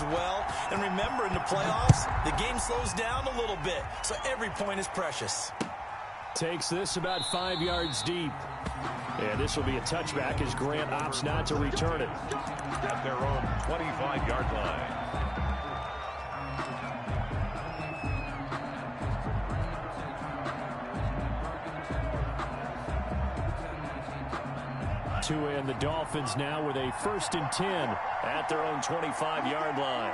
well. And remember, in the playoffs, the game slows down a little bit, so every point is precious. Takes this about 5 yards deep. And this will be a touchback as Grant opts not to return it. At their own 25-yard line. Tua and the Dolphins now with a 1st and 10 at their own 25-yard line.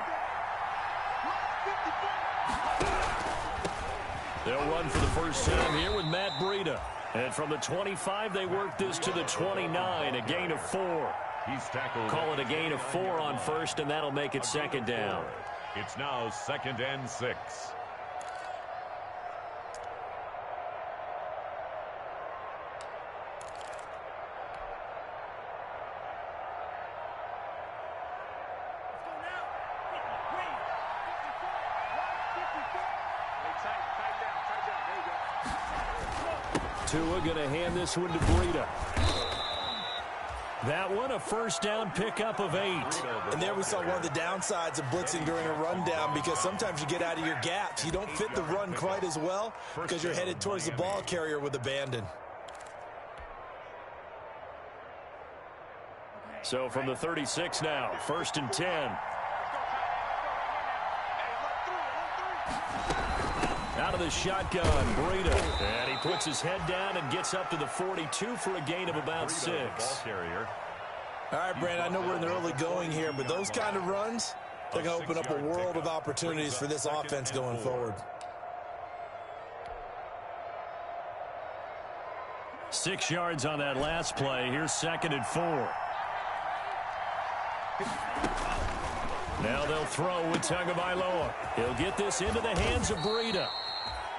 They'll run for the first time here with Matt Breida. And from the 25, they work this to the 29, a gain of 4. He's tackled. Call it a gain of 4 on first, and that'll make it 2nd down. It's now 2nd and 6. Tua going to hand this one to Breida. That one, a 1st down pickup of 8. And there we saw one of the downsides of blitzing during a rundown, because sometimes you get out of your gaps. You don't fit the run quite as well because you're headed towards the ball carrier with abandon. So from the 36 now, 1st and 10. Out of the shotgun, Breida. And he puts his head down and gets up to the 42 for a gain of about 6. All right, Brandon, I know we're in the early going here, but those kind of runs, they're going to open up a world of opportunities for this offense going forward. 6 yards on that last play. Here's 2nd and 4. Now they'll throw with Tagovailoa. He'll get this into the hands of Breida.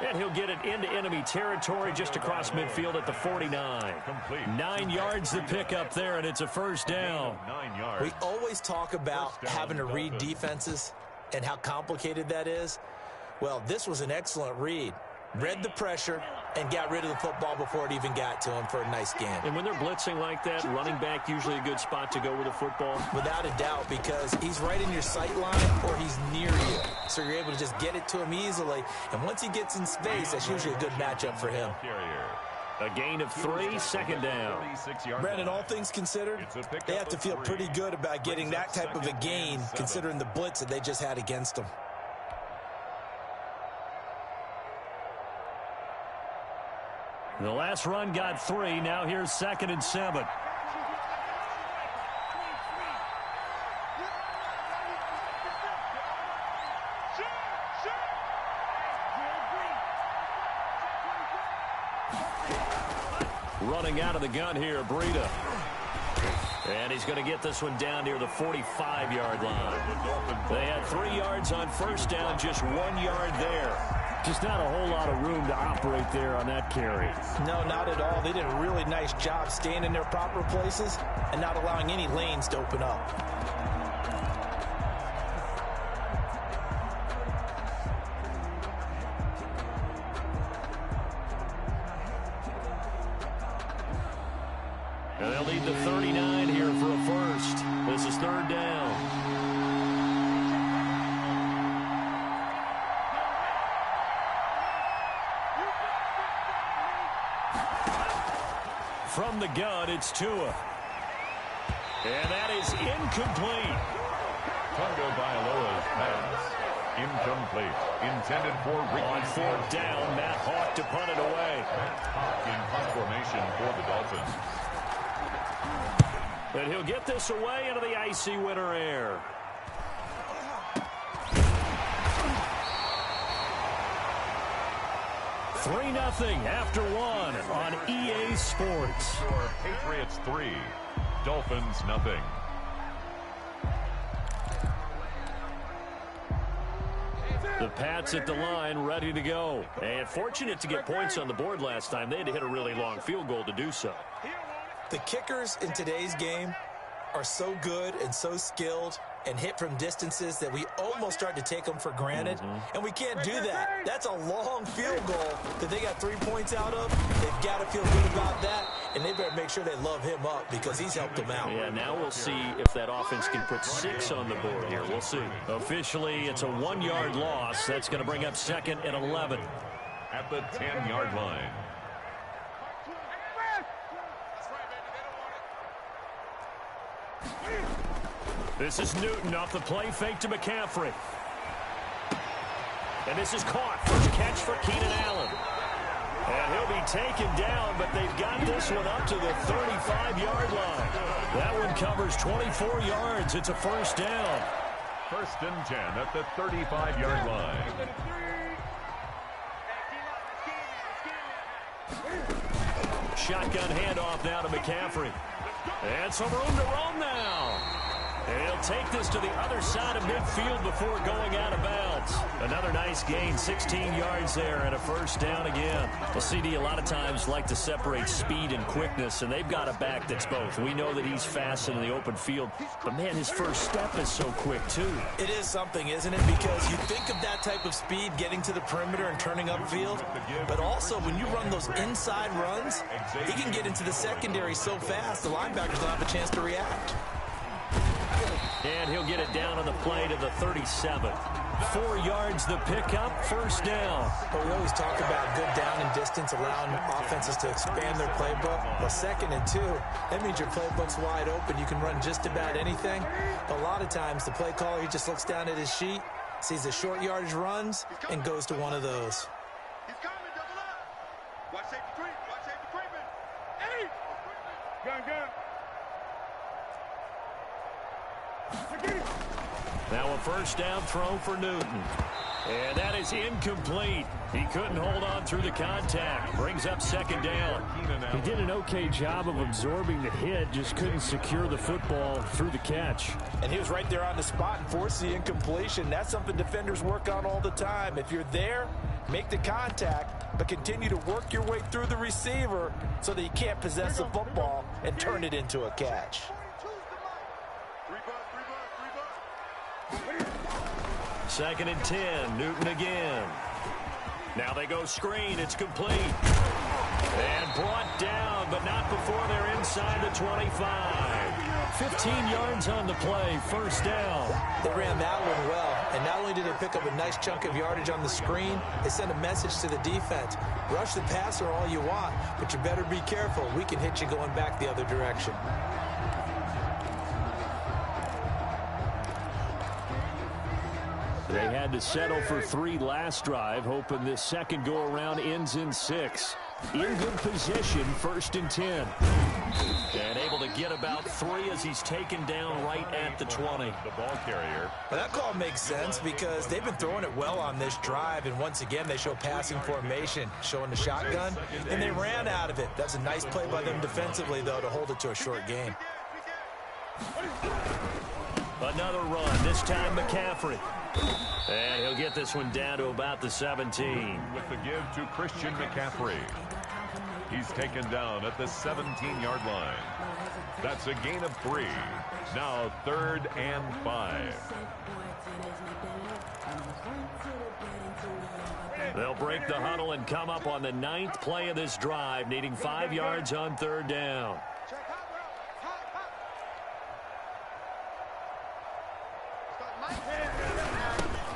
And he'll get it into enemy territory just across midfield at the 49. 9 yards to pick up there, and it's a 1st down. We always talk about having to read defenses and how complicated that is. Well, this was an excellent read. Read the pressure and got rid of the football before it even got to him for a nice gain. And when they're blitzing like that, running back usually a good spot to go with the football? Without a doubt, because he's right in your sight line or he's near you. So you're able to just get it to him easily. And once he gets in space, that's usually a good matchup for him. A gain of 3, 2nd down. Brandon, all things considered, they have to feel pretty good about getting that type of a gain considering the blitz that they just had against them. The last run got 3. Now here's 2nd and 7. Running out of the gun here, Breida. And he's going to get this one down near the 45-yard line. They had 3 yards on 1st down, just 1 yard there. Just not a whole lot of room to operate there on that carry. No, not at all. They did a really nice job staying in their proper places and not allowing any lanes to open up. And they'll need the 39 here for a 1st. This is 3rd down. From the gun, it's Tua. And that is incomplete. Tagovailoa's pass. Incomplete. Intended for Ricky. On 4th down, Matt Hawk to punt it away. In punt formation for the Dolphins. But he'll get this away into the icy winter air. Three 3-0 after 1 on EA Sports. Patriots 3, Dolphins 0. The Pats at the line, ready to go. And fortunate to get points on the board last time. They had to hit a really long field goal to do so. The kickers in today's game are so good and so skilled and hit from distances that we almost start to take them for granted. And we can't do that. That's a long field goal that they got 3 points out of. They've got to feel good about that. and they better make sure they love him up because he's helped them out. Yeah, now we'll see if that offense can put 6 on the board here. We'll see. Officially, it's a 1-yard loss. That's going to bring up 2nd and 11. At the 10-yard line. This is Newton off the play fake to McCaffrey. And this is caught. First catch for Keenan Allen. And he'll be taken down, but they've got this one up to the 35-yard line. That one covers 24 yards. It's a first down. 1st and 10 at the 35-yard line. Shotgun handoff now to McCaffrey. And some room to roam now. And he'll take this to the other side of midfield before going out of bounds. Another nice gain, 16 yards there and a first down again. Well, CD a lot of times like to separate speed and quickness, and they've got a back that's both. We know that he's fast in the open field, but, man, his first step is so quick, too. It is something, isn't it? Because you think of that type of speed getting to the perimeter and turning upfield, but also when you run those inside runs, he can get into the secondary so fast the linebackers don't have a chance to react. And he'll get it down on the play to the 37. 4 yards the pickup, first down. But we always talk about good down and distance, allowing offenses to expand their playbook. Well, 2nd and 2, that means your playbook's wide open. You can run just about anything. But a lot of times the play caller, he just looks down at his sheet, sees the short yardage runs, and goes to one of those. He's coming, double up. Watch safety creep, watch safety creeping. Hey! Gun. Now a first down throw for Newton. And that is incomplete. He couldn't hold on through the contact. Brings up 2nd down. He did an okay job of absorbing the hit, just couldn't secure the football through the catch. And he was right there on the spot and forced the incompletion. That's something defenders work on all the time. If you're there, make the contact, but continue to work your way through the receiver so that you can't possess the football and turn it into a catch. 2nd and 10, Newton again. Now they go screen, it's complete. And brought down, but not before they're inside the 25. 15 yards on the play, first down. They ran that one well, and not only did they pick up a nice chunk of yardage on the screen, they sent a message to the defense. Rush the passer all you want, but you better be careful. We can hit you going back the other direction. They had to settle for 3 last drive, hoping this second go-around ends in 6. In good position, 1st and 10. And able to get about 3 as he's taken down right at the 20. The ball carrier. Well, that call makes sense because they've been throwing it well on this drive, and once again they show passing formation, showing the shotgun, and they ran out of it. That's a nice play by them defensively, though, to hold it to a short game. Another run, this time McCaffrey. And he'll get this one down to about the 17. With the give to Christian McCaffrey. He's taken down at the 17-yard line. That's a gain of 3. Now 3rd and 5. They'll break the huddle and come up on the 9th play of this drive, needing 5 yards on 3rd down.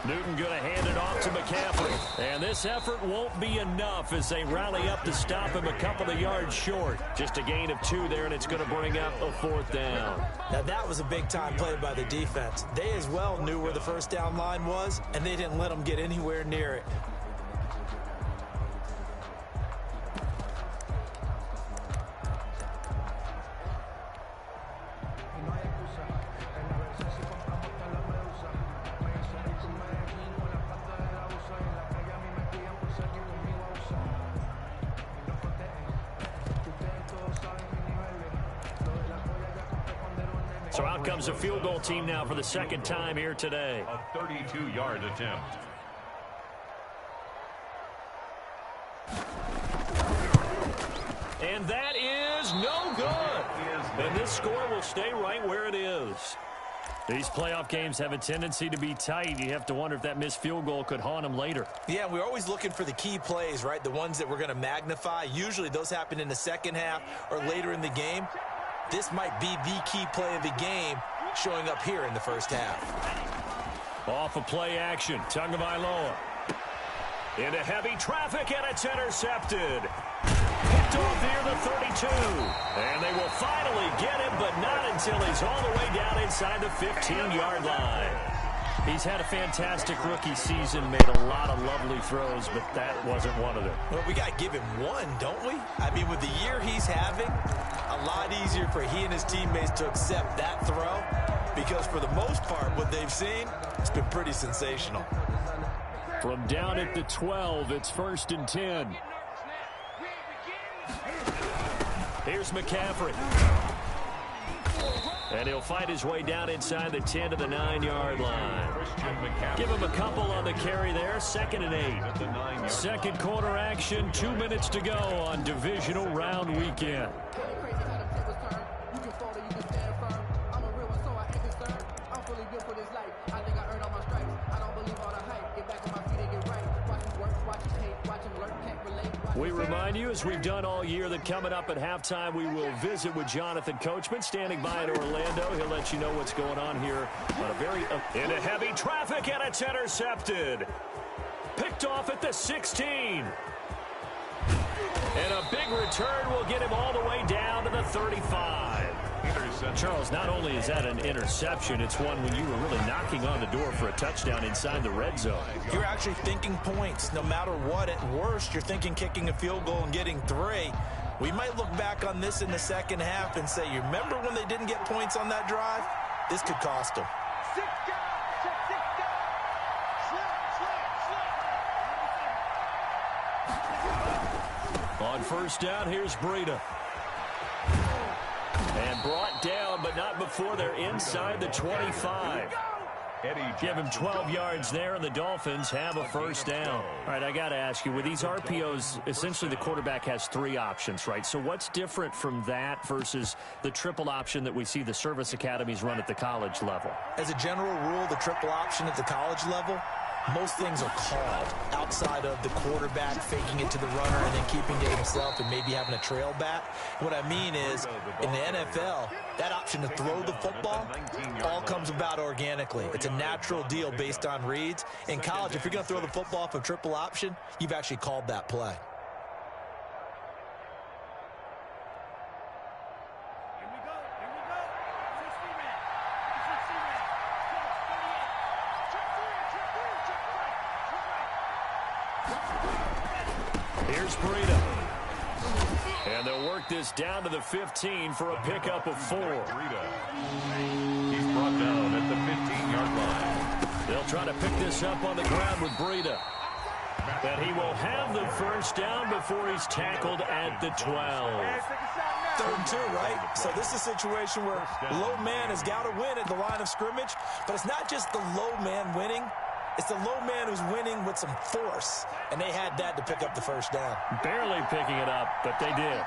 Newton going to hand it off to McCaffrey. And this effort won't be enough as they rally up to stop him a couple of yards short. Just a gain of 2 there, and it's going to bring up a 4th down. Now, that was a big-time play by the defense. They as well knew where the first down line was, and they didn't let them get anywhere near it. So out comes a field goal team now for the 2nd time here today. A 32-yard attempt. And that is no good. And this score will stay right where it is. These playoff games have a tendency to be tight. You have to wonder if that missed field goal could haunt them later. Yeah, we're always looking for the key plays, right? The ones that we're going to magnify. Usually those happen in the second half or later in the game. This might be the key play of the game showing up here in the first half. Off of play action, Tagovailoa. Into heavy traffic, and it's intercepted. Picked off near the 32. And they will finally get him, but not until he's all the way down inside the 15-yard line. He's had a fantastic rookie season, made a lot of lovely throws, but that wasn't one of them. Well, we got to give him one, don't we? I mean, with the year he's having, a lot easier for he and his teammates to accept that throw because for the most part, what they've seen, it's been pretty sensational. From down at the 12, it's 1st and 10. Here's McCaffrey. And he'll fight his way down inside the 10 to the 9-yard line. Give him a couple on the carry there. 2nd and 8. Second quarter action. 2 minutes to go on divisional round weekend. We remind you, as we've done all year, that coming up at halftime, we will visit with Jonathan Coachman, standing by in Orlando. He'll let you know what's going on here on a very... Into heavy traffic, and it's intercepted. Picked off at the 16. And a big return will get him all the way down to the 35. Charles, not only is that an interception, it's one when you were really knocking on the door for a touchdown inside the red zone. You're actually thinking points. No matter what, at worst, you're thinking kicking a field goal and getting 3. We might look back on this in the second half and say, you remember when they didn't get points on that drive? This could cost them. On first down, here's Breida. And brought down, but not before they're inside the 25. Give him 12 yards there, and the Dolphins have a first down. All right, I got to ask you, with these RPOs, essentially the quarterback has 3 options, right? So what's different from that versus the triple option that we see the service academies run at the college level? As a general rule, the triple option at the college level, most things are called outside of the quarterback faking it to the runner and then keeping it himself and maybe having a trail back. What I mean is, in the NFL, that option to throw the football all comes about organically. It's a natural deal based on reads. In college, if you're going to throw the football for triple option, you've actually called that play. Here's Breida. And they'll work this down to the 15 for a pickup of 4. He's brought down at the 15-yard line. They'll try to pick this up on the ground with Breida. But he will have the first down before he's tackled at the 12. 3rd and 2, right? So this is a situation where low man has got to win at the line of scrimmage, but it's not just the low man winning. It's the low man who's winning with some force, and they had that to pick up the first down. Barely picking it up, but they did.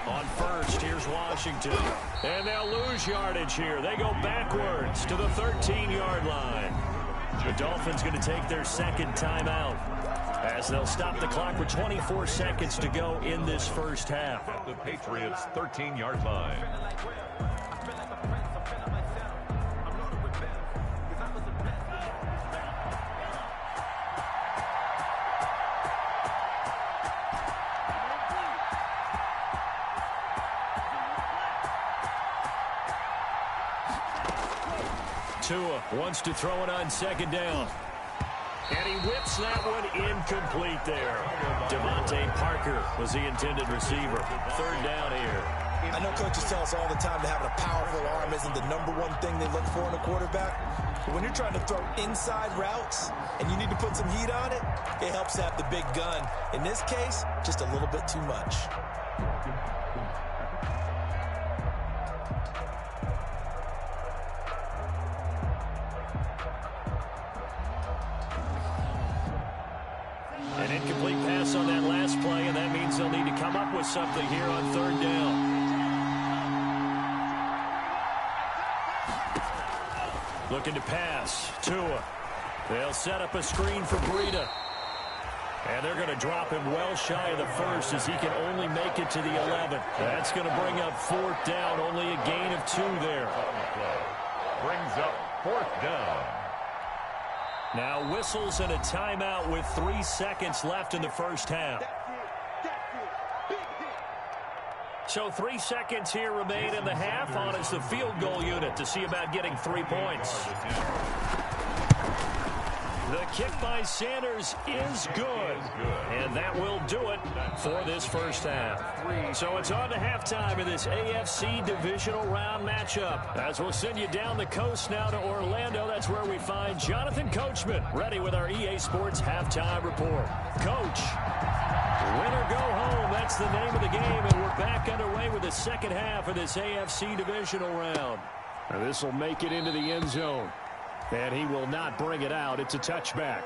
On first, here's Washington. And they'll lose yardage here. They go backwards to the 13-yard line. The Dolphins going to take their second timeout as they'll stop the clock with 24 seconds to go in this first half. At the Patriots' 13-yard line. Tua wants to throw it on second down. And he whips that one incomplete there. Devontae Parker was the intended receiver. 3rd down here. I know coaches tell us all the time that having a powerful arm isn't the #1 thing they look for in a quarterback. But when you're trying to throw inside routes and you need to put some heat on it, it helps to have the big gun. In this case, just a little bit too much. An incomplete pass on that last play, and that means they'll need to come up with something here on 3rd down. Looking to pass. Tua. They'll set up a screen for Breida. And they're going to drop him well shy of the first as he can only make it to the 11. That's going to bring up 4th down. Only a gain of 2 there. Brings up 4th down. Now whistles and a timeout with 3 seconds left in the first half. So 3 seconds here remain in the half on as the field goal unit to see about getting 3 points. The kick by Sanders is good, and that will do it for this first half. So it's on to halftime in this AFC divisional round matchup. As we'll send you down the coast now to Orlando, that's where we find Jonathan Coachman ready with our EA Sports halftime report. Coach, win or go home, that's the name of the game, and we're back underway with the second half of this AFC divisional round. And this will make it into the end zone. And he will not bring it out. It's a touchback.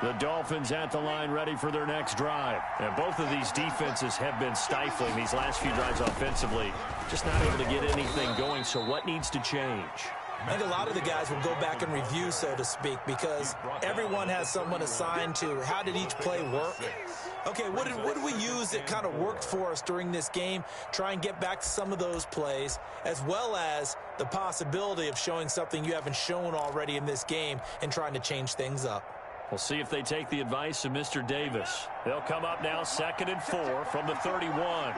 The Dolphins at the line ready for their next drive. And both of these defenses have been stifling these last few drives offensively. Just not able to get anything going. So what needs to change? I think a lot of the guys will go back and review, so to speak, because everyone has someone assigned to how did each play work. Okay, what did we use that kind of worked for us during this game? Try and get back to some of those plays, as well as the possibility of showing something you haven't shown already in this game and trying to change things up. We'll see if they take the advice of Mr. Davis. They'll come up now 2nd and 4 from the 31.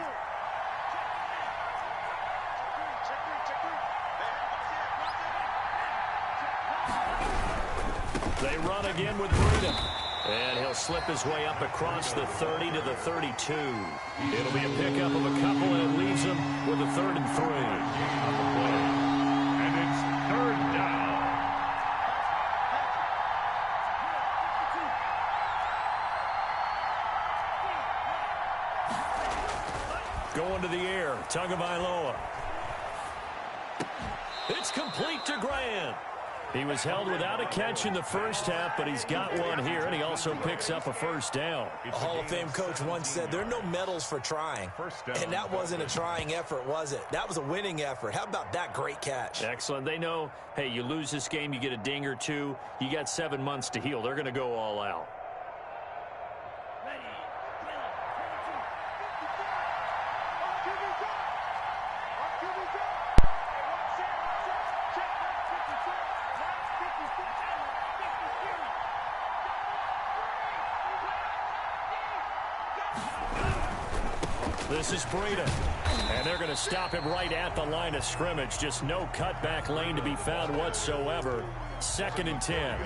They run again with Breida. And he'll slip his way up across the 30 to the 32. It'll be a pickup of a couple, and it leaves him with a 3rd and 3. And it's 3rd down. Going to the air, Tagovailoa. It's complete to Grant. He was held without a catch in the first half, but he's got one here, and he also picks up a 1st down. A Hall of Fame coach once said, there are no medals for trying. And that wasn't a trying effort, was it? That was a winning effort. How about that great catch? Excellent. They know, hey, you lose this game, you get a ding or 2. You got 7 months to heal. They're going to go all out. This is Breida. And they're going to stop him right at the line of scrimmage. Just no cutback lane to be found whatsoever. 2nd and 10.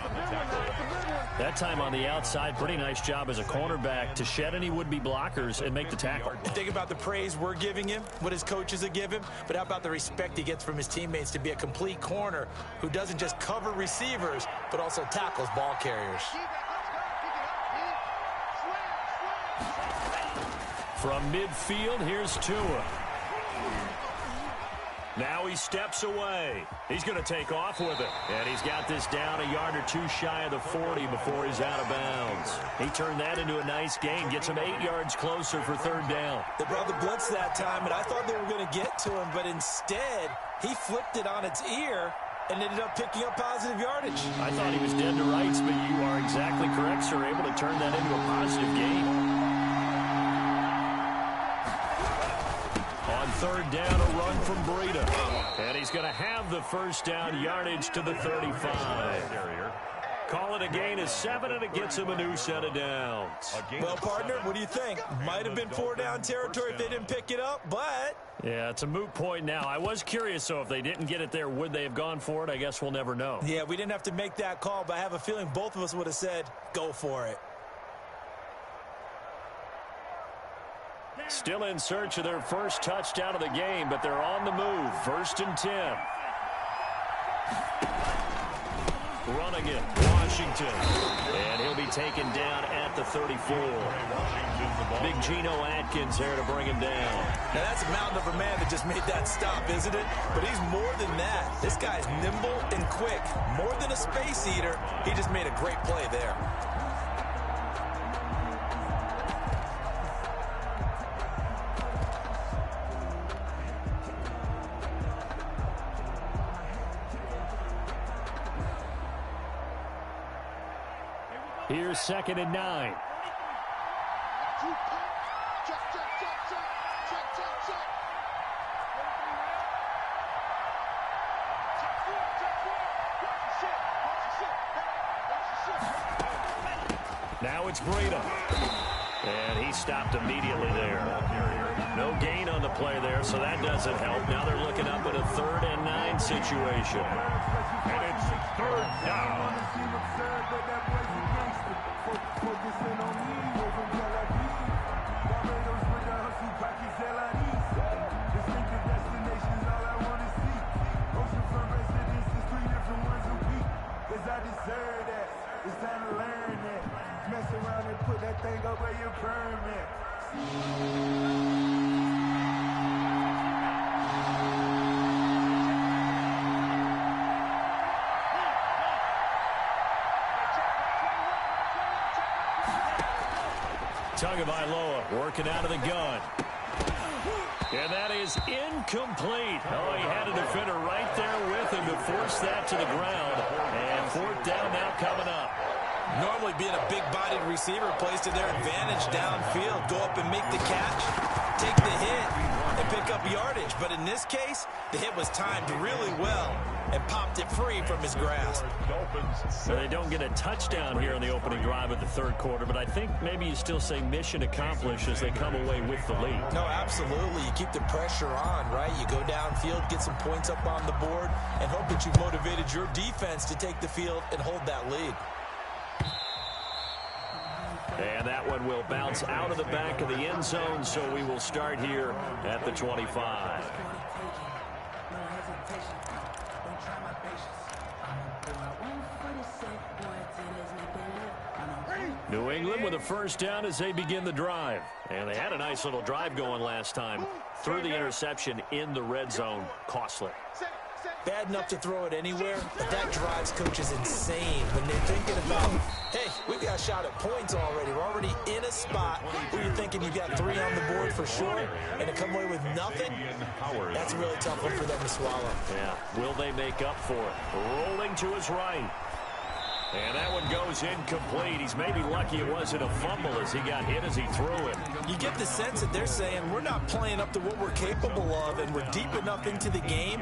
That time on the outside, pretty nice job as a cornerback to shed any would-be blockers and make the tackle. Think about the praise we're giving him, what his coaches have given him, but how about the respect he gets from his teammates to be a complete corner who doesn't just cover receivers, but also tackles ball carriers. From midfield, here's Tua. Now he steps away. He's going to take off with it. And he's got this down a yard or 2 shy of the 40 before he's out of bounds. He turned that into a nice gain. Gets him 8 yards closer for 3rd down. They brought the blitz that time, and I thought they were going to get to him, but instead, he flipped it on its ear and ended up picking up positive yardage. I thought he was dead to rights, but you are exactly correct, sir. Able to turn that into a positive gain. On 3rd down, a run from Breida. And he's going to have the 1st down yardage to the 35. Call it a gain of 7, and it gets him a new set of downs. Well, partner, what do you think? Might have been 4-down territory if they didn't pick it up, but... Yeah, it's a moot point now. I was curious, so if they didn't get it there, would they have gone for it? I guess we'll never know. Yeah, we didn't have to make that call, but I have a feeling both of us would have said, go for it. Still in search of their first touchdown of the game, but they're on the move. 1st and 10. Running it, Washington. And he'll be taken down at the 34. Big Geno Atkins there to bring him down. Now that's a mountain of a man that just made that stop, isn't it? But he's more than that. This guy's nimble and quick. More than a space eater, he just made a great play there. Here's 2nd and 9. Now it's Breida. And he stopped immediately there. No gain on the play there, so that doesn't help. Now they're looking up at a 3rd and 9 situation. And it's 3rd down. It's time to learn that. Mess around and put that thing up where your permit. Tagovailoa working out of the gun. And that is incomplete. Oh, he had a defender right there with him to force that to the ground. And 4th down now coming up. Normally being a big-bodied receiver plays to their advantage downfield. Go up and make the catch, take the hit, and pick up yardage. But in this case, the hit was timed really well and popped it free from his grasp. So they don't get a touchdown here in the opening drive of the 3rd quarter, but I think maybe you still say mission accomplished as they come away with the lead. No, absolutely. You keep the pressure on, right? You go downfield, get some points up on the board, and hope that you've motivated your defense to take the field and hold that lead. And that one will bounce out of the back of the end zone, so we will start here at the 25. New England with a 1st down as they begin the drive. And they had a nice little drive going last time. Threw the interception in the red zone. Costly. Bad enough to throw it anywhere, but that drives coaches insane when they're thinking about, hey, we've got a shot at points already. We're already in a spot where you're thinking you've got 3 on the board for sure, and to come away with nothing, that's a really tough one for them to swallow. Yeah, will they make up for it? Rolling to his right. And that one goes incomplete. He's maybe lucky it wasn't a fumble as he got hit as he threw it. You get the sense that they're saying we're not playing up to what we're capable of, and we're deep enough into the game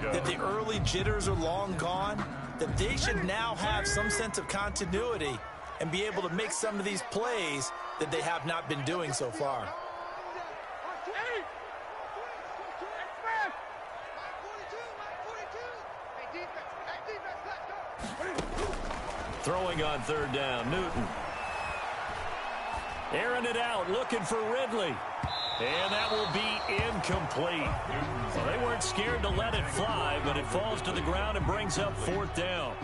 that the early jitters are long gone, that they should now have some sense of continuity and be able to make some of these plays that they have not been doing so far. Throwing on 3rd down, Newton. Airing it out, looking for Ridley. And that will be incomplete. Well, they weren't scared to let it fly, but it falls to the ground and brings up 4th down.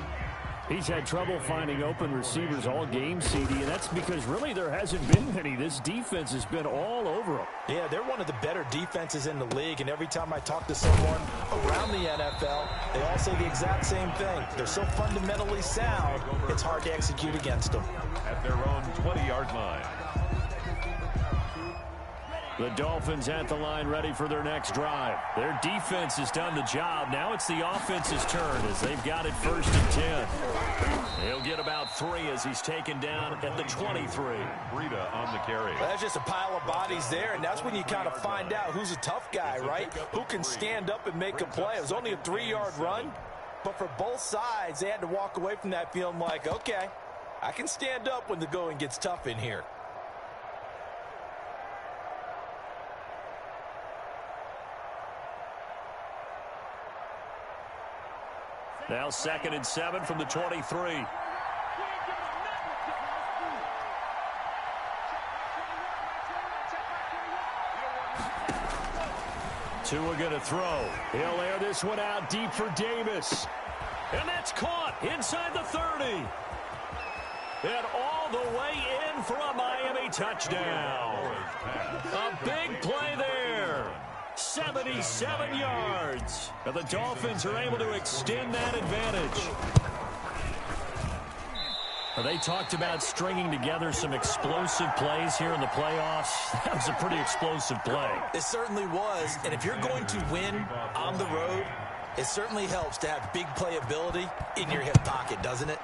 He's had trouble finding open receivers all game, CD, and that's because really there hasn't been many. This defense has been all over them. Yeah, they're one of the better defenses in the league, and every time I talk to someone around the NFL, they all say the exact same thing. They're so fundamentally sound, it's hard to execute against them. At their own 20-yard line. The Dolphins at the line ready for their next drive. Their defense has done the job. Now it's the offense's turn as they've got it 1st and 10. He'll get about 3 as he's taken down at the 23. Breida on the carry. Well, that's just a pile of bodies there, and that's when you kind of find out who's a tough guy, right? Who can stand up and make a play. It was only a 3-yard run, but for both sides, they had to walk away from that feeling like, okay, I can stand up when the going gets tough in here. Now 2nd and 7 from the 23. Tua going to throw. He'll air this one out deep for Davis. And that's caught inside the 30. And all the way in for a Miami touchdown. A big play there. 77 yards. And the Dolphins are able to extend that advantage. They talked about stringing together some explosive plays here in the playoffs. That was a pretty explosive play. It certainly was. And if you're going to win on the road, it certainly helps to have big playability in your hip pocket, doesn't it?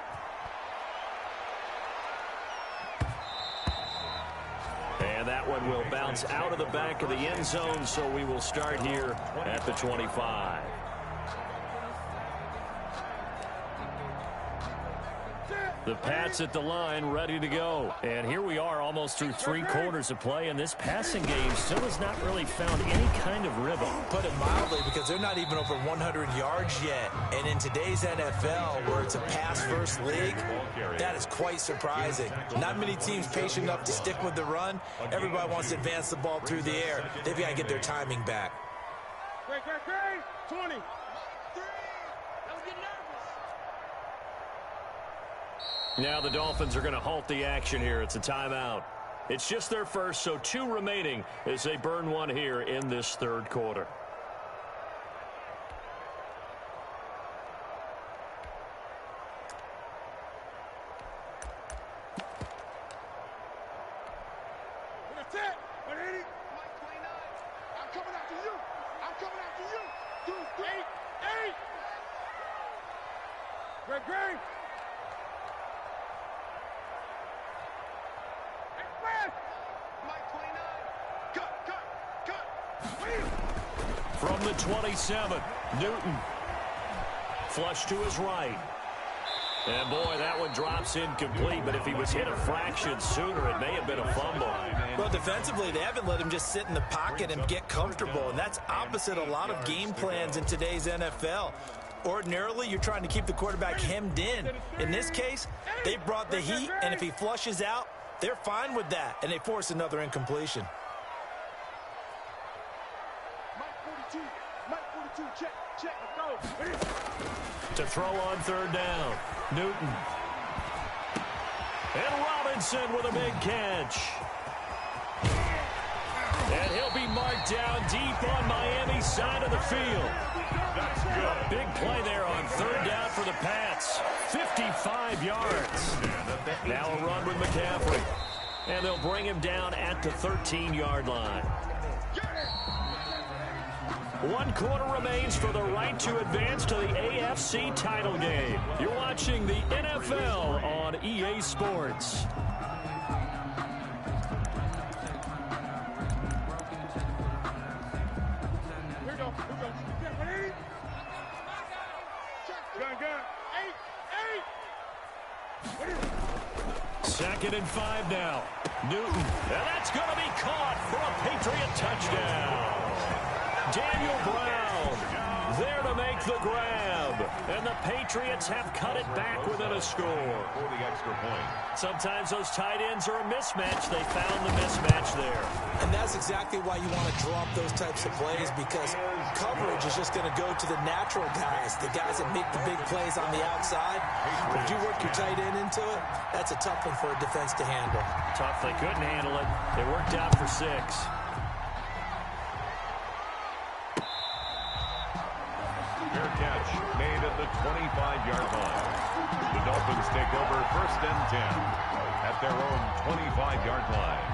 bounce out of the back of the end zone, so we will start here at the 25. The Pats at the line, ready to go. And here we are almost through 3 quarters of play, and this passing game still has not really found any kind of rhythm. Put it mildly, because they're not even over 100 yards yet. And in today's NFL, where it's a pass-first league, that is quite surprising. Not many teams patient enough to stick with the run. Everybody wants to advance the ball through the air. They've got to get their timing back. Great, 20. Now the Dolphins are going to halt the action here. It's a timeout. It's just their first, so 2 remaining as they burn one here in this 3rd quarter. That's it. 180. Mike 29. I'm coming after you. I'm coming after you. 2, 3, 8. Great. From the 27, Newton. Flush to his right. And, boy, that one drops incomplete, but if he was hit a fraction sooner, it may have been a fumble. Well, defensively, they haven't let him just sit in the pocket and get comfortable, and that's opposite a lot of game plans in today's NFL. Ordinarily, you're trying to keep the quarterback hemmed in. In this case, they brought the heat, and if he flushes out, they're fine with that, and they force another incompletion. Mike 42, check, let's go. To throw on 3rd down, Newton. And Robinson with a big catch. And he'll be marked down deep on Miami's side of the field. That's good. Big play there on 3rd down for the Pats. 55 yards. Now a run with McCaffrey. And they'll bring him down at the 13-yard line. 1 quarter remains for the right to advance to the AFC title game. You're watching the NFL on EA Sports. Here we go. Gun. 8. 2nd and 5 now. Newton. And that's going to be caught for a Patriot touchdown. Daniel Brown there to make the grab. And the Patriots have cut it back within a score. For the extra point. Sometimes those tight ends are a mismatch. They found the mismatch there. And that's exactly why you want to draw up those types of plays, because coverage is just going to go to the natural guys, the guys that make the big plays on the outside. If you work your tight end into it, that's a tough one for a defense to handle. Tough. They couldn't handle it. They worked out for 6. Fair catch made at the 25-yard line. The Dolphins take over 1st and 10 at their own 25-yard line.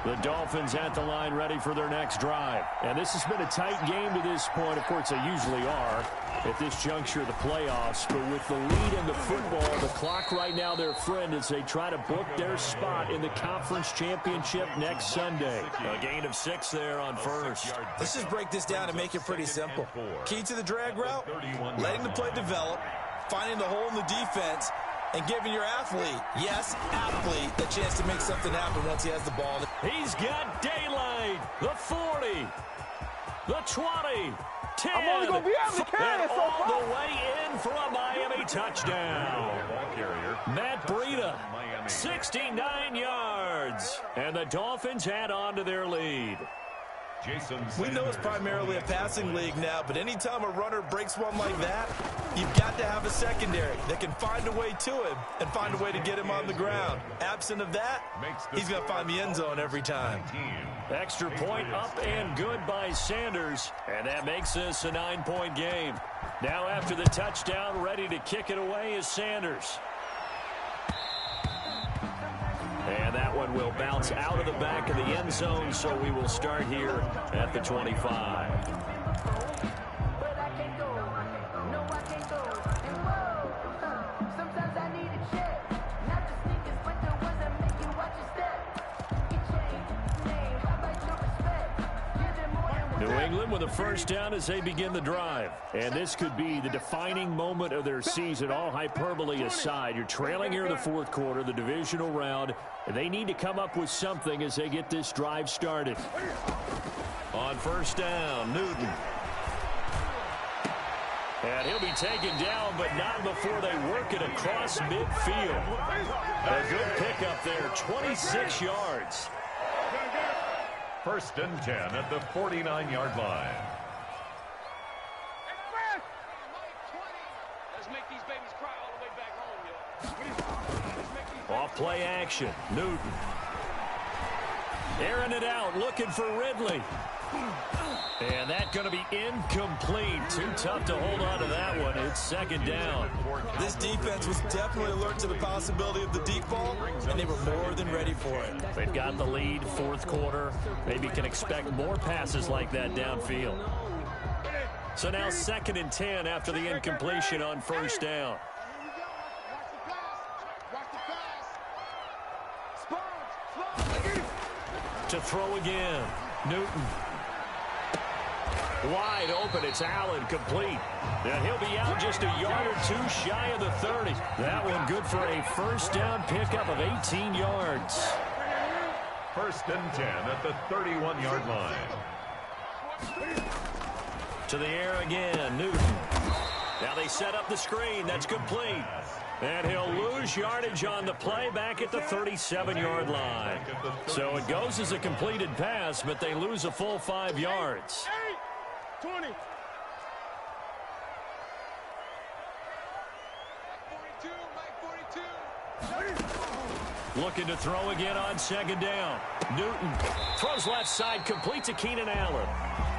The Dolphins at the line ready for their next drive. And this has been a tight game to this point. Of course, they usually are at this juncture of the playoffs. But with the lead in the football, the clock right now their friend as they try to book their spot in the conference championship next Sunday. A gain of 6 there on 1st. Let's just break this down and make it pretty simple. Key to the drag route, letting the play develop, finding the hole in the defense, and giving your athlete, yes, athlete, a chance to make something happen once he has the ball. He's got daylight. The 40, the 20, 10, I'm only going to be able to carry and it so all far. the way in for a Miami touchdown. Matt Breida, 69 yards. And the Dolphins add on to their lead. We know it's primarily a passing league now, but anytime a runner breaks one like that, you've got to have a secondary that can find a way to him and find a way to get him on the ground. Absent of that, he's going to find the end zone every time. Extra point up and good by Sanders, and that makes this a 9-point game. Now after the touchdown, ready to kick it away is Sanders. And that one will bounce out of the back of the end zone, so we will start here at the 25. New England with a first down as they begin the drive. And this could be the defining moment of their season, all hyperbole aside. You're trailing here in the fourth quarter, the divisional round, and they need to come up with something as they get this drive started. On first down, Newton. And he'll be taken down, but not before they work it across midfield. A good pickup there, 26 yards. First and 10 at the 49-yard line. Let's make these babies cry all the way back home, yo. Off play action, Newton. Airing it out, looking for Ridley. And that's going to be incomplete. Too tough to hold on to that one. It's second down. This defense was definitely alert to the possibility of the deep ball, and they were more than ready for it. They've got the lead, fourth quarter. Maybe can expect more passes like that downfield. So now second and 10 after the incompletion on first down. To throw again, Newton. Wide open, it's Allen, complete. And he'll be out just a yard or two shy of the 30. That one good for a first down pickup of 18 yards. First and 10 at the 31-yard line. To the air again, Newton. Now they set up the screen, that's complete. And he'll lose yardage on the play back at the 37-yard line. So it goes as a completed pass, but they lose a full 5 yards. 20. 42. Looking to throw again on second down. Newton throws left side, complete to Keenan Allen.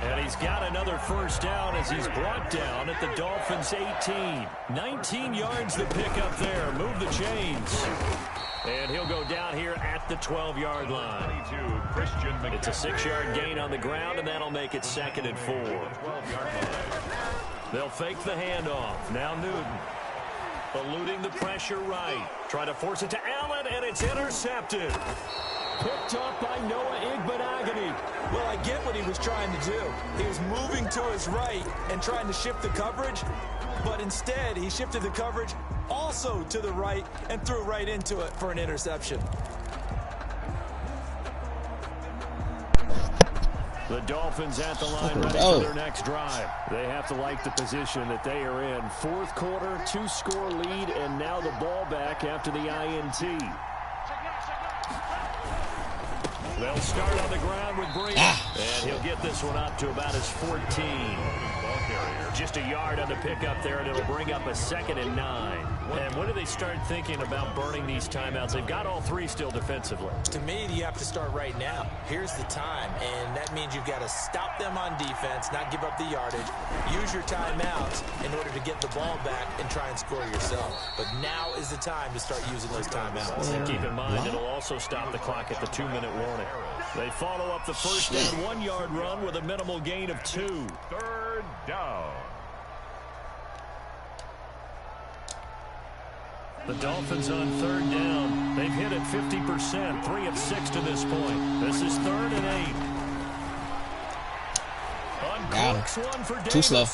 And he's got another first down as he's brought down at the Dolphins' 18. 19 yards to pick up there. Move the chains. And he'll go down here at the 12-yard line. It's a 6-yard gain on the ground, and that'll make it second and 4. They'll fake the handoff. Now Newton. Eluding the pressure right. Try to force it to Allen, and it's intercepted. Picked up by Noah Igbenogany. Well, I get what he was trying to do. He was moving to his right and trying to shift the coverage, but instead he shifted the coverage also to the right and threw right into it for an interception. The Dolphins at the line ready for their next drive. They have to like the position that they are in. Fourth quarter, 2-score lead, and now the ball back after the INT. They'll start on the ground with Brady. And he'll get this one up to about his 14. Just a yard on the pickup there, and it'll bring up a second and 9. And when do they start thinking about burning these timeouts? They've got all 3 still defensively. To me, you have to start right now. Here's the time, and that means you've got to stop them on defense, not give up the yardage, use your timeouts in order to get the ball back and try and score yourself. But now is the time to start using those timeouts. And keep in mind, it'll also stop the clock at the 2-minute warning. They follow up the first down 1-yard run with a minimal gain of 2. Third down. The Dolphins on third down. They've hit it 50%, 3 of 6 to this point. This is 3rd and 8. Uncooks one for Davis. Too slow.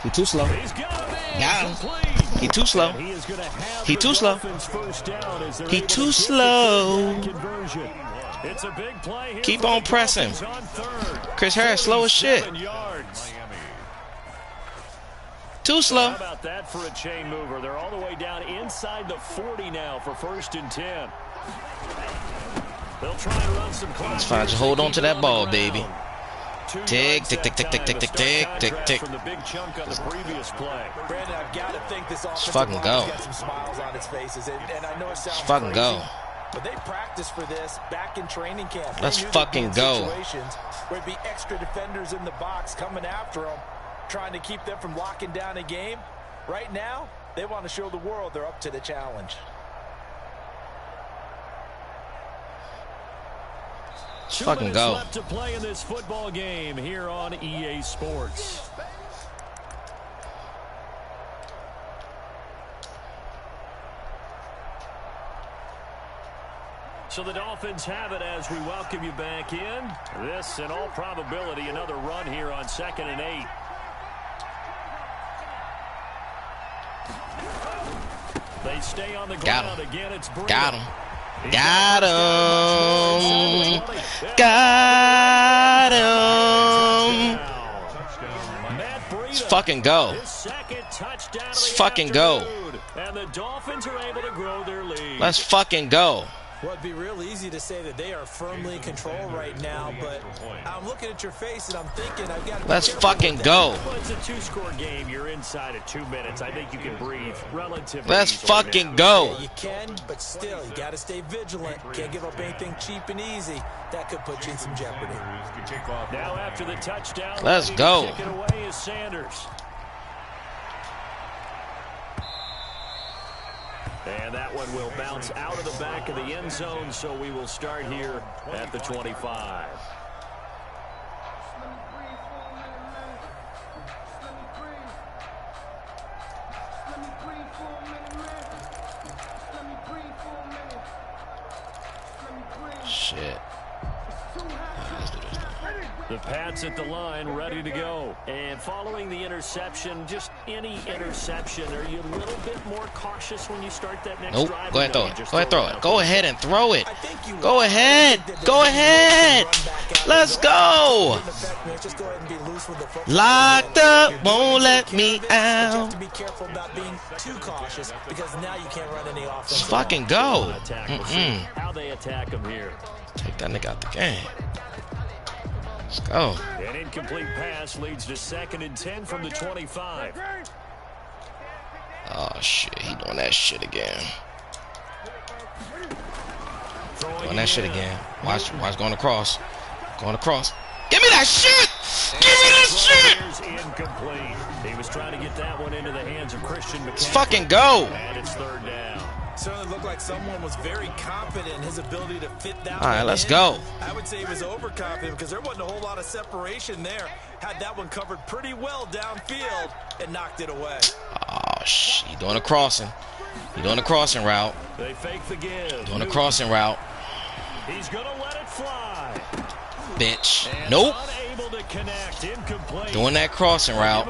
He too slow. He's got him. He too slow. He is going to have He too slow. First down as He too slow. Conversion. It's a big play here. Keep on pressing. Chris Harris slow as shit. Too slow. How about that for a chain mover? They're all the way down inside the 40 now for 1st and 10. They'll try and run some clock. It's fine. Just hold on to that ball, baby. Tick, tick, tick, tick, tick, tick, tick, tick, tick, tick. From the big chunk on the previous play. Brandon, I've got to think this offensive fucking go. got some smiles on its faces, and I know it sounds fucking crazy, go. but they practiced for this back in training camp. Let's fucking go. Situations where it'd be extra defenders in the box coming after them, trying to keep them from locking down a game. Right now, they want to show the world they're up to the challenge. Let's fucking go. 2 minutes left to play in this football game here on EA Sports. So the Dolphins have it as we welcome you back in. This, in all probability, another run here on 2nd and 8. They stay on the ground. Again, it's Breida. Got him. Got him. Got him. Let's fucking go. Let's fucking go. And the Dolphins are able to grow their lead. Let's fucking go. Well, it'd be real easy to say that they are firmly in control right now, but I'm looking at your face and I'm thinking I've got to. Let's fucking go. Well, it's a 2-score game. You're inside of 2 minutes. I think you can breathe relatively. Let's fucking go. Yeah, you can, but still, you got to stay vigilant. Can't give up anything cheap and easy. That could put you in some jeopardy. Now after the touchdown, let's go. Kick it away is Sanders. And that one will bounce out of the back of the end zone, so we will start here at the 25. Shit. The Pats at the line, ready to go. And following the interception, just any interception, are you a little bit more cautious when you start that next drive? Go ahead, throw it. Go ahead, throw it. Go ahead and throw it. Go ahead. Go ahead. Let's go. Locked up, won't let me out. To be careful about being too cautious because now you can't run any offense. Let's fucking go. How they attack them here. Take that nigga out the game. Let's go. An incomplete pass leads to 2nd and 10 from the 25. Oh shit, he doing that shit again. Doing that shit again. Watch going across. Going across. Give me that shit! Give me that shit! Incomplete. He was trying to get that one into the hands of Christian McCaffrey. Let's fucking go. And it's 3rd down. Certainly looked like someone was very confident in his ability to fit that. All right, let's go. I would say he was overconfident because there wasn't a whole lot of separation there. Had that one covered pretty well downfield and knocked it away. Oh shit, he doing a crossing. He doing a crossing route. They fake the give. Doing a crossing route. He's gonna let it fly. Bitch. And nope. Unable to connect. Incomplete. Doing that crossing route.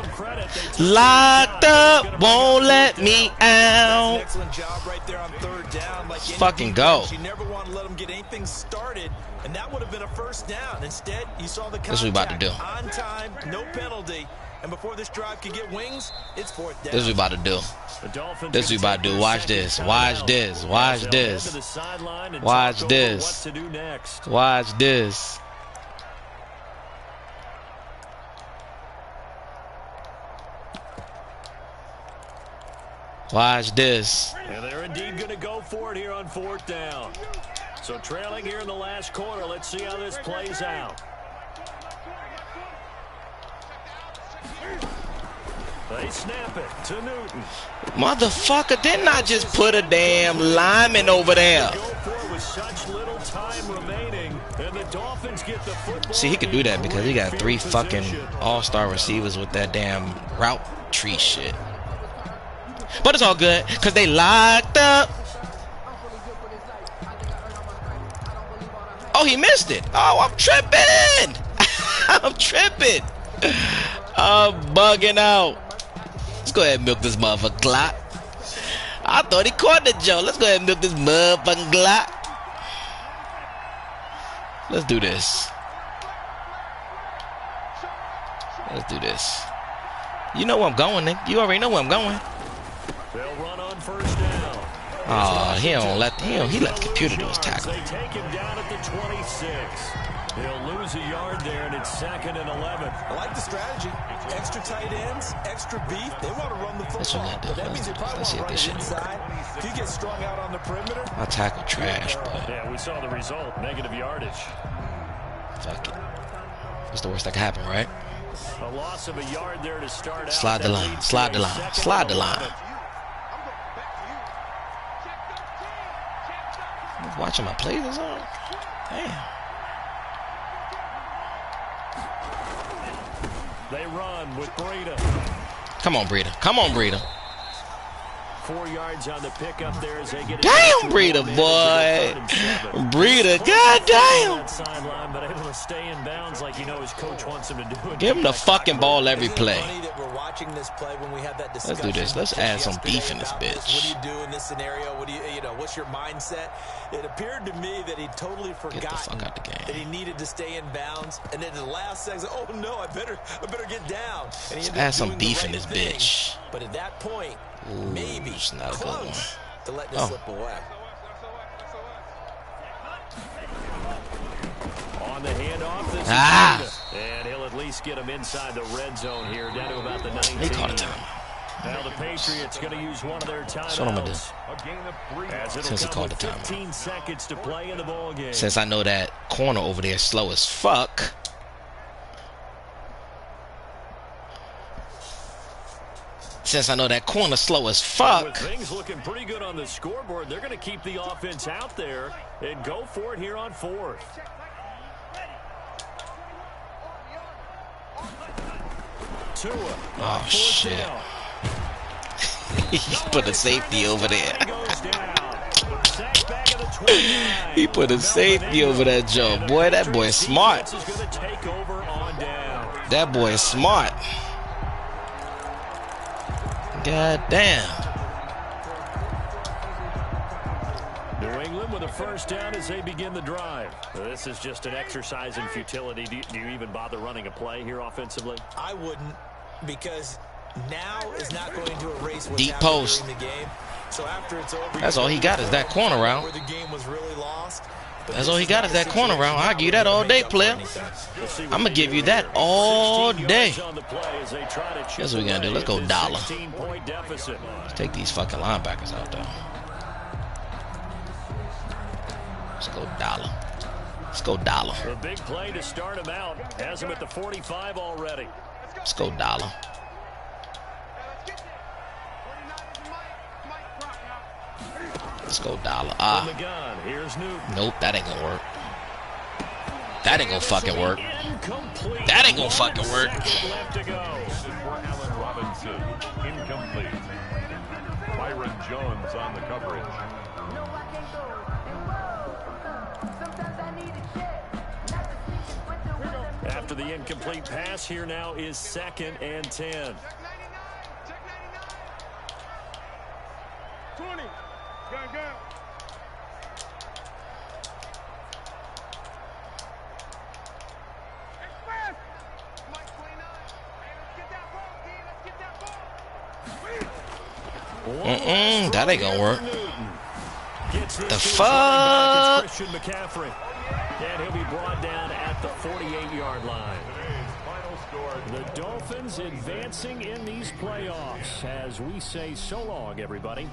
Locked up, won't let me out. Excellent job right there on 3rd down. Like fucking go. You never want to let them get anything started, and that would have been a 1st down. Instead, you saw the contact. This is what we about to do. On time, no penalty. And before this drive can get wings, it's 4th down. This is what we about to do. This is what we about to do. Watch this. Watch this. Watch this. Watch this. Watch this. Watch this. And they're indeed going to go for it here on 4th down. So trailing here in the last quarter. Let's see how this plays out. They snap it to Newton. Motherfucker, didn't I just put a damn lineman over there? See, he could do that because he got 3 fucking all-star receivers with that damn route tree shit. But it's all good because they locked up. Oh, he missed it. Oh, I'm tripping. I'm tripping. I'm bugging out. Let's go ahead and milk this motherfucking clock. I thought he caught the joke. Let's go ahead and milk this motherfucking clock. Let's do this. Let's do this. You know where I'm going, Nick. You already know where I'm going. They'll run on 1st down. Oh, he let the computer do his tackle. They take him down at the 26. He'll lose a yard there, and it's 2nd and 11. I like the strategy. Extra tight ends, extra beef. They want to run the football. But that means they probably want to run it inside. If you get strung out on the perimeter. My tackle trash, but. Yeah, we saw the result. Negative yardage. Fuck it. What's the worst that can happen, right? A loss of a yard there to start out. Slide the line. Slide the line. Slide the line. I'm watching my plays or something. Damn. They run with Breida. Come on, Breida. Come on, Breida. 4 yards on the pickup there as they get it. Damn, Breida, boy. Breida, goddamn. Sideline, but able to stay in bounds like you know his coach wants him to do. Give him the fucking ball every play. Let's do this. Let's add some beef in this bitch. What do you do in this scenario? What do you know? What's your mindset? It appeared to me that he totally forgot that he needed to stay in bounds, and then the last second, oh no, I better get down. And let's add some beef in this bitch. But at that point, maybe it's not a good one. To let this slip away. On the handoff, this is and he'll at least get him inside the red zone here, down to about the 19. They caught a time. Now the Patriots going to use one of their timeouts. That's what I'm gonna do. Since he called the time. 15 seconds to play in the ball game. Since I know that corner over there is slow as fuck. Since I know that corner slow as fuck. With things looking pretty good on the scoreboard, they're going to keep the offense out there and go for it here on 4th. Oh shit. He put a safety over there. He put a safety over that job. Boy, that boy is smart. That boy is smart. God damn. New England with a first down as they begin the drive. This is just an exercise in futility. Do you even bother running a play here offensively? I wouldn't, because now is not going to erase what's deep post. during the game. So after it's over, that's all he got is that corner route. Where the game was really lost. That's all he got is that corner route. I'll give you that all day, player. I'm going to give you that all day. That's what we're going to do. Let's go dollar. Let's take these fucking linebackers out there. Let's go dollar. Let's go dollar. A big play to start him out. Has him at the 45 already. Let's go dollar. Let's go dollar. Nope, that ain't gonna work. That ain't gonna fucking work. That ain't gonna fucking work. Robinson, incomplete. Byron Jones on the coverage. After the incomplete pass, here now is 2nd and 10. 20. Gun. Express. Mike 29. Hey, let's get that ball, D. Let's get that ball. That ain't gonna work. The fuck? Christian McCaffrey. And he'll be brought down at the 48-yard line. The Dolphins advancing in these playoffs as we say so long, everybody.